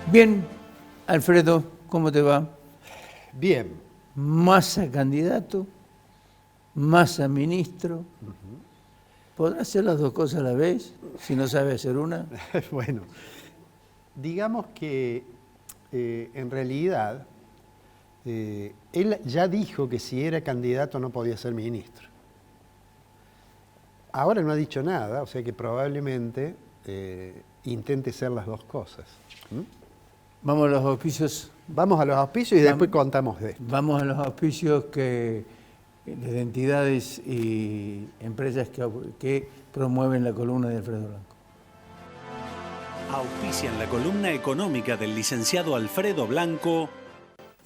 Bien, Alfredo, ¿cómo te va? Bien. Massa candidato, Massa ministro. ¿Podrá hacer las dos cosas a la vez si no sabe hacer una? Bueno, digamos que en realidad él ya dijo que si era candidato no podía ser ministro. Ahora no ha dicho nada, o sea que probablemente intente ser las dos cosas. Vamos a los auspicios. Vamos a los auspicios y después contamos de esto. Vamos a los auspicios de entidades y empresas que promueven la columna de Alfredo Blanco. Auspician la columna económica del licenciado Alfredo Blanco.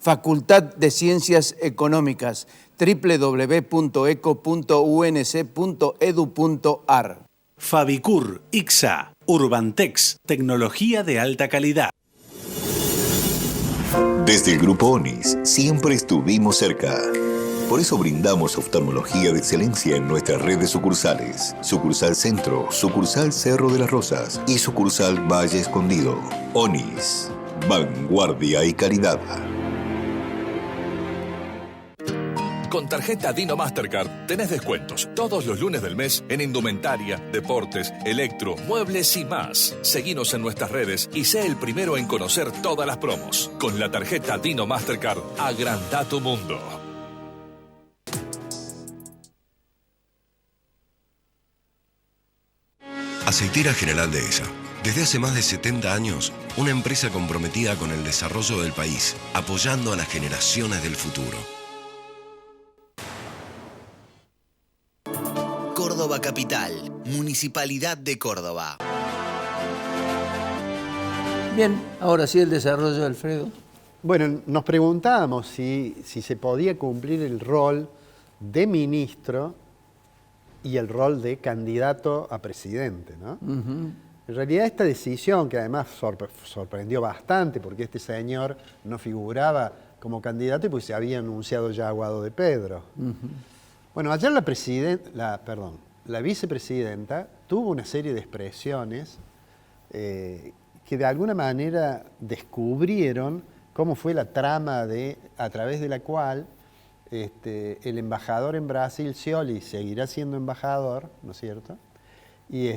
Facultad de Ciencias Económicas, www.eco.unc.edu.ar. Fabicur, ICSA, Urbantex, tecnología de alta calidad. Desde el Grupo ONIS siempre estuvimos cerca. Por eso brindamos oftalmología de excelencia en nuestra red de sucursales. Sucursal Centro, sucursal Cerro de las Rosas y sucursal Valle Escondido. ONIS, vanguardia y calidad. Con tarjeta Dino Mastercard tenés descuentos todos los lunes del mes en indumentaria, deportes, electro, muebles y más. Seguinos en nuestras redes y sé el primero en conocer todas las promos. Con la tarjeta Dino Mastercard, agranda tu mundo. Aceitera General Dehesa. Desde hace más de 70 años, una empresa comprometida con el desarrollo del país, apoyando a las generaciones del futuro. Córdoba Capital, Municipalidad de Córdoba. Bien, ahora sí el desarrollo, Alfredo. Bueno, nos preguntábamos si se podía cumplir el rol de ministro y el rol de candidato a presidente, ¿no? En realidad esta decisión, que además sorprendió bastante, porque este señor no figuraba como candidato y pues se había anunciado ya a Guado de Pedro. Bueno, ayer la vicepresidenta tuvo una serie de expresiones que de alguna manera descubrieron cómo fue la trama a través de la cual el embajador en Brasil, Scioli, seguirá siendo embajador, ¿no es cierto? Y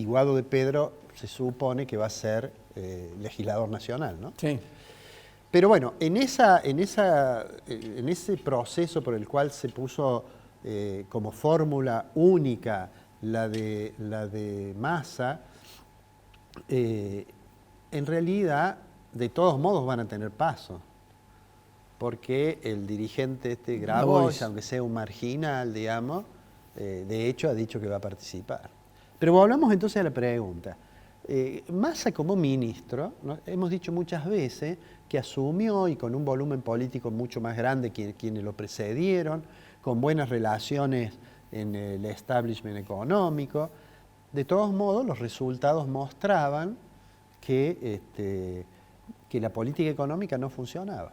Guado de Pedro se supone que va a ser legislador nacional, ¿no? Sí. Pero bueno, en ese proceso por el cual se puso como fórmula única la de Massa, en realidad, de todos modos van a tener paso, porque el dirigente Grabois, aunque sea un marginal, digamos, de hecho ha dicho que va a participar. Pero volvamos entonces a la pregunta. Massa como ministro, ¿no? Hemos dicho muchas veces que asumió y con un volumen político mucho más grande que quienes lo precedieron, con buenas relaciones en el establishment económico. De todos modos, los resultados mostraban que la política económica no funcionaba.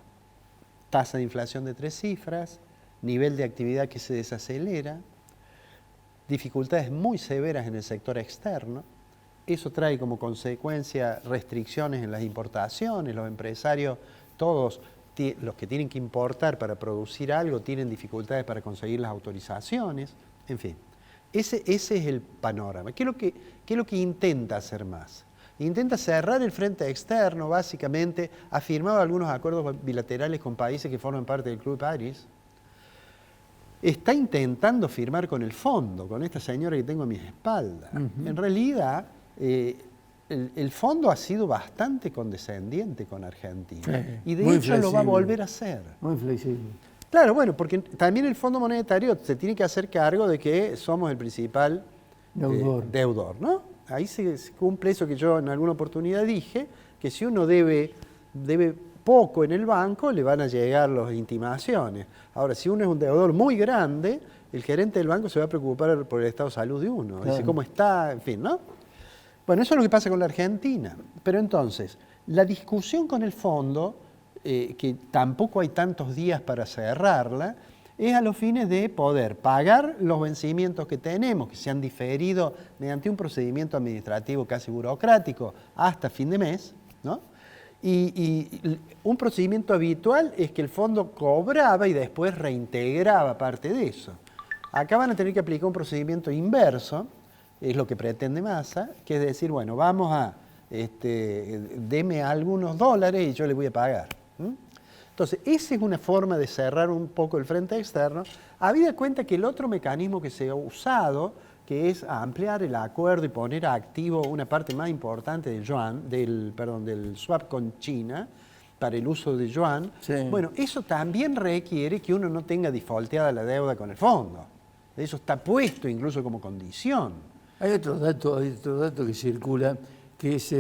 Tasa de inflación de 3 cifras, nivel de actividad que se desacelera, dificultades muy severas en el sector externo. Eso trae como consecuencia restricciones en las importaciones. Los empresarios, todos los que tienen que importar para producir algo, tienen dificultades para conseguir las autorizaciones. En fin, ese es el panorama. ¿Qué es lo que intenta hacer Massa? Intenta cerrar el frente externo, básicamente. Ha firmado algunos acuerdos bilaterales con países que forman parte del Club de París. Está intentando firmar con el fondo, con esta señora que tengo a mis espaldas. En realidad, el fondo ha sido bastante condescendiente con Argentina. Sí, y de hecho lo va a volver a hacer. Muy flexible. Claro, bueno, porque también el Fondo Monetario se tiene que hacer cargo de que somos el principal deudor, ¿no? Ahí se cumple eso que yo en alguna oportunidad dije, que si uno debe poco en el banco, le van a llegar las intimaciones. Ahora, si uno es un deudor muy grande, el gerente del banco se va a preocupar por el estado de salud de uno. Claro. Dice, ¿cómo está? En fin, ¿no? Bueno, eso es lo que pasa con la Argentina. Pero entonces, la discusión con el fondo, que tampoco hay tantos días para cerrarla, es a los fines de poder pagar los vencimientos que tenemos, que se han diferido mediante un procedimiento administrativo casi burocrático hasta fin de mes, ¿no? Y un procedimiento habitual es que el fondo cobraba y después reintegraba parte de eso. Acá van a tener que aplicar un procedimiento inverso, es lo que pretende Massa, que es decir, bueno, vamos a, deme algunos dólares y yo le voy a pagar. Entonces, esa es una forma de cerrar un poco el frente externo, habida cuenta que el otro mecanismo que se ha usado, que es ampliar el acuerdo y poner a activo una parte más importante del yuan, del swap con China, para el uso de yuan, sí. Bueno, eso también requiere que uno no tenga defaulteada la deuda con el fondo. Eso está puesto incluso como condición. Hay otro dato que circula, que es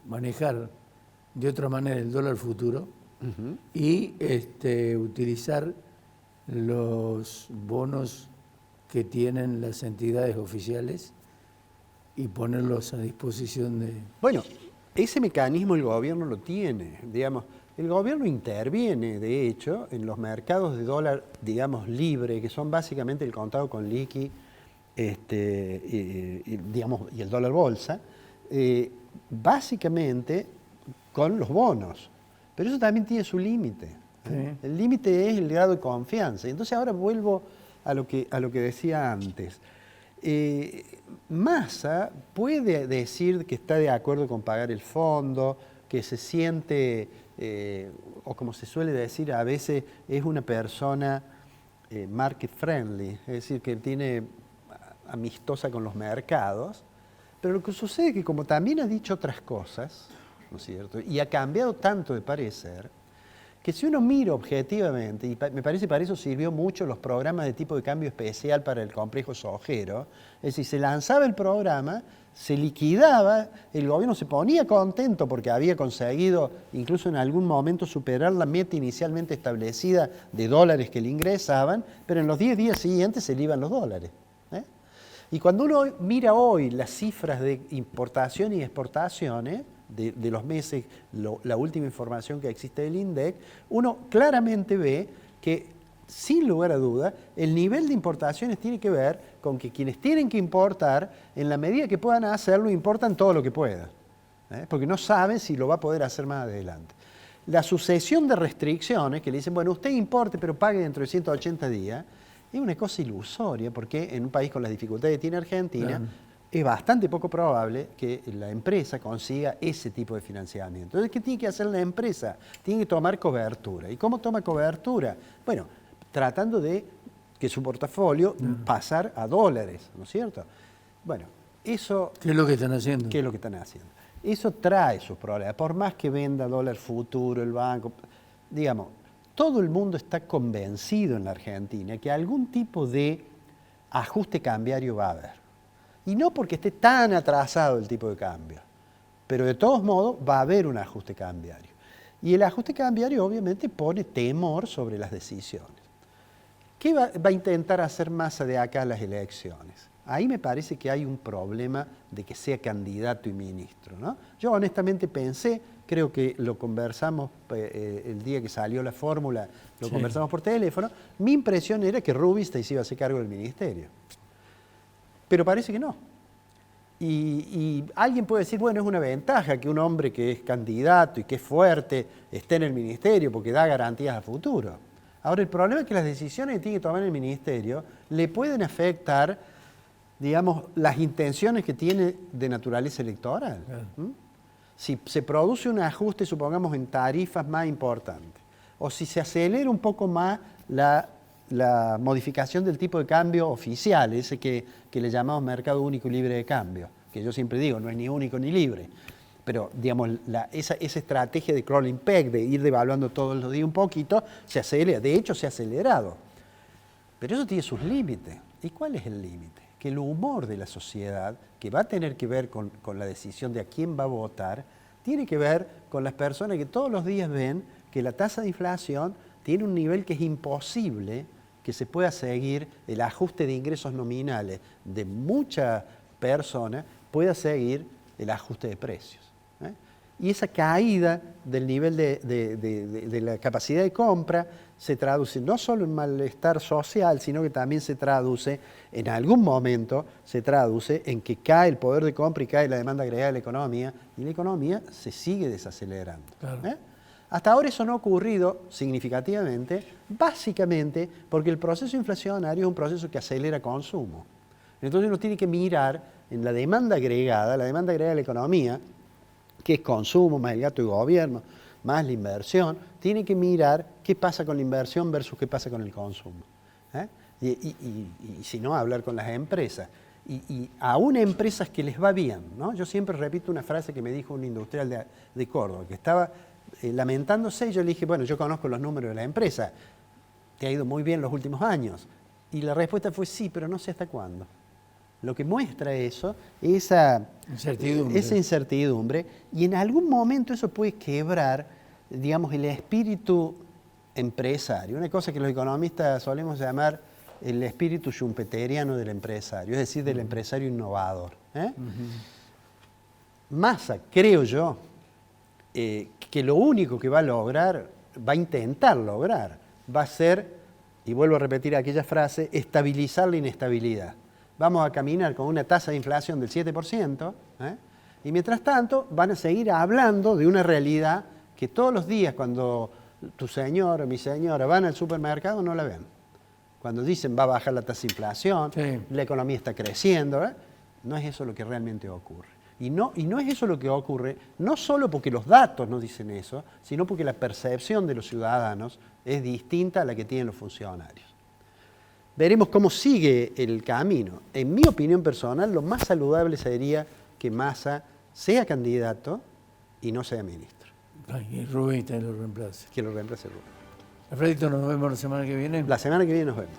manejar de otra manera el dólar futuro y utilizar los bonos que tienen las entidades oficiales y ponerlos a disposición de... Bueno, ese mecanismo el gobierno lo tiene, digamos. El gobierno interviene, de hecho, en los mercados de dólar, digamos, libre, que son básicamente el contado con liqui, digamos, y el dólar bolsa, básicamente con los bonos. Pero eso también tiene su límite. Sí. El límite es el grado de confianza. Entonces ahora vuelvo a lo que decía antes. Massa puede decir que está de acuerdo con pagar el fondo, que se siente, o como se suele decir a veces, es una persona market friendly, es decir, que tiene amistosa con los mercados, pero lo que sucede es que como también ha dicho otras cosas, ¿no es cierto?, y ha cambiado tanto de parecer, que si uno mira objetivamente, y me parece que para eso sirvió mucho los programas de tipo de cambio especial para el complejo sojero, es decir, se lanzaba el programa, se liquidaba, el gobierno se ponía contento porque había conseguido incluso en algún momento superar la meta inicialmente establecida de dólares que le ingresaban, pero en los 10 días siguientes se le iban los dólares. Y cuando uno mira hoy las cifras de importación y exportaciones, de los meses, la última información que existe del INDEC, uno claramente ve que, sin lugar a duda, el nivel de importaciones tiene que ver con que quienes tienen que importar, en la medida que puedan hacerlo, importan todo lo que puedan, porque no saben si lo va a poder hacer más adelante. La sucesión de restricciones que le dicen, bueno, usted importe, pero pague dentro de 180 días, es una cosa ilusoria, porque en un país con las dificultades que tiene Argentina, es bastante poco probable que la empresa consiga ese tipo de financiamiento. Entonces, ¿qué tiene que hacer la empresa? Tiene que tomar cobertura. ¿Y cómo toma cobertura? Bueno, tratando de que su portafolio pasar a dólares, ¿no es cierto? Bueno, eso... ¿Qué es lo que están haciendo? ¿Qué es lo que están haciendo? Eso trae sus problemas. Por más que venda dólar futuro el banco, digamos, todo el mundo está convencido en la Argentina que algún tipo de ajuste cambiario va a haber. Y no porque esté tan atrasado el tipo de cambio, pero de todos modos va a haber un ajuste cambiario. Y el ajuste cambiario obviamente pone temor sobre las decisiones. ¿Qué va a intentar hacer Massa de acá a las elecciones? Ahí me parece que hay un problema de que sea candidato y ministro, ¿no? Yo honestamente pensé, creo que lo conversamos el día que salió la fórmula, lo conversamos por teléfono, mi impresión era que Rubinstein se iba a hacer cargo del ministerio. Pero parece que no. Y alguien puede decir, bueno, es una ventaja que un hombre que es candidato y que es fuerte esté en el ministerio porque da garantías a futuro. Ahora, el problema es que las decisiones que tiene que tomar el ministerio le pueden afectar, digamos, las intenciones que tiene de naturaleza electoral. Si se produce un ajuste, supongamos, en tarifas más importantes, o si se acelera un poco más la modificación del tipo de cambio oficial, ese que le llamamos mercado único y libre de cambio, que yo siempre digo, no es ni único ni libre, pero digamos, esa estrategia de crawling peg, de ir devaluando todos los días un poquito, se acelera, de hecho se ha acelerado, pero eso tiene sus límites. ¿Y cuál es el límite? Que el humor de la sociedad, que va a tener que ver con la decisión de a quién va a votar, tiene que ver con las personas que todos los días ven que la tasa de inflación tiene un nivel que es imposible que se pueda seguir el ajuste de ingresos nominales de muchas personas, pueda seguir el ajuste de precios. Y esa caída del nivel de la capacidad de compra se traduce no solo en malestar social, sino que también se traduce, en algún momento, se traduce en que cae el poder de compra y cae la demanda agregada de la economía, y la economía se sigue desacelerando. Claro. Hasta ahora eso no ha ocurrido significativamente, básicamente porque el proceso inflacionario es un proceso que acelera consumo. Entonces uno tiene que mirar en la demanda agregada de la economía, que es consumo más el gasto de gobierno, más la inversión, tiene que mirar qué pasa con la inversión versus qué pasa con el consumo. Y si no, hablar con las empresas. Y aún empresas que les va bien, ¿no? Yo siempre repito una frase que me dijo un industrial de Córdoba, que estaba lamentándose, y yo le dije, bueno, yo conozco los números de la empresa, te ha ido muy bien los últimos años. Y la respuesta fue sí, pero no sé hasta cuándo. Lo que muestra eso, esa incertidumbre, y en algún momento eso puede quebrar, digamos, el espíritu empresario, una cosa que los economistas solemos llamar el espíritu schumpeteriano del empresario, es decir, del empresario innovador. Massa, creo yo, que lo único que va a lograr, va a intentar lograr, va a ser, y vuelvo a repetir aquella frase, estabilizar la inestabilidad. Vamos a caminar con una tasa de inflación del 7%, y mientras tanto van a seguir hablando de una realidad que todos los días cuando tu señor o mi señora van al supermercado no la ven. Cuando dicen va a bajar la tasa de inflación, sí, la economía está creciendo, no es eso lo que realmente ocurre. Y no es eso lo que ocurre, no solo porque los datos nos dicen eso, sino porque la percepción de los ciudadanos es distinta a la que tienen los funcionarios. Veremos cómo sigue el camino. En mi opinión personal, lo más saludable sería que Massa sea candidato y no sea ministro. Y Rubén lo reemplace. Que lo reemplace Rubén. Alfredito, nos vemos la semana que viene. La semana que viene nos vemos.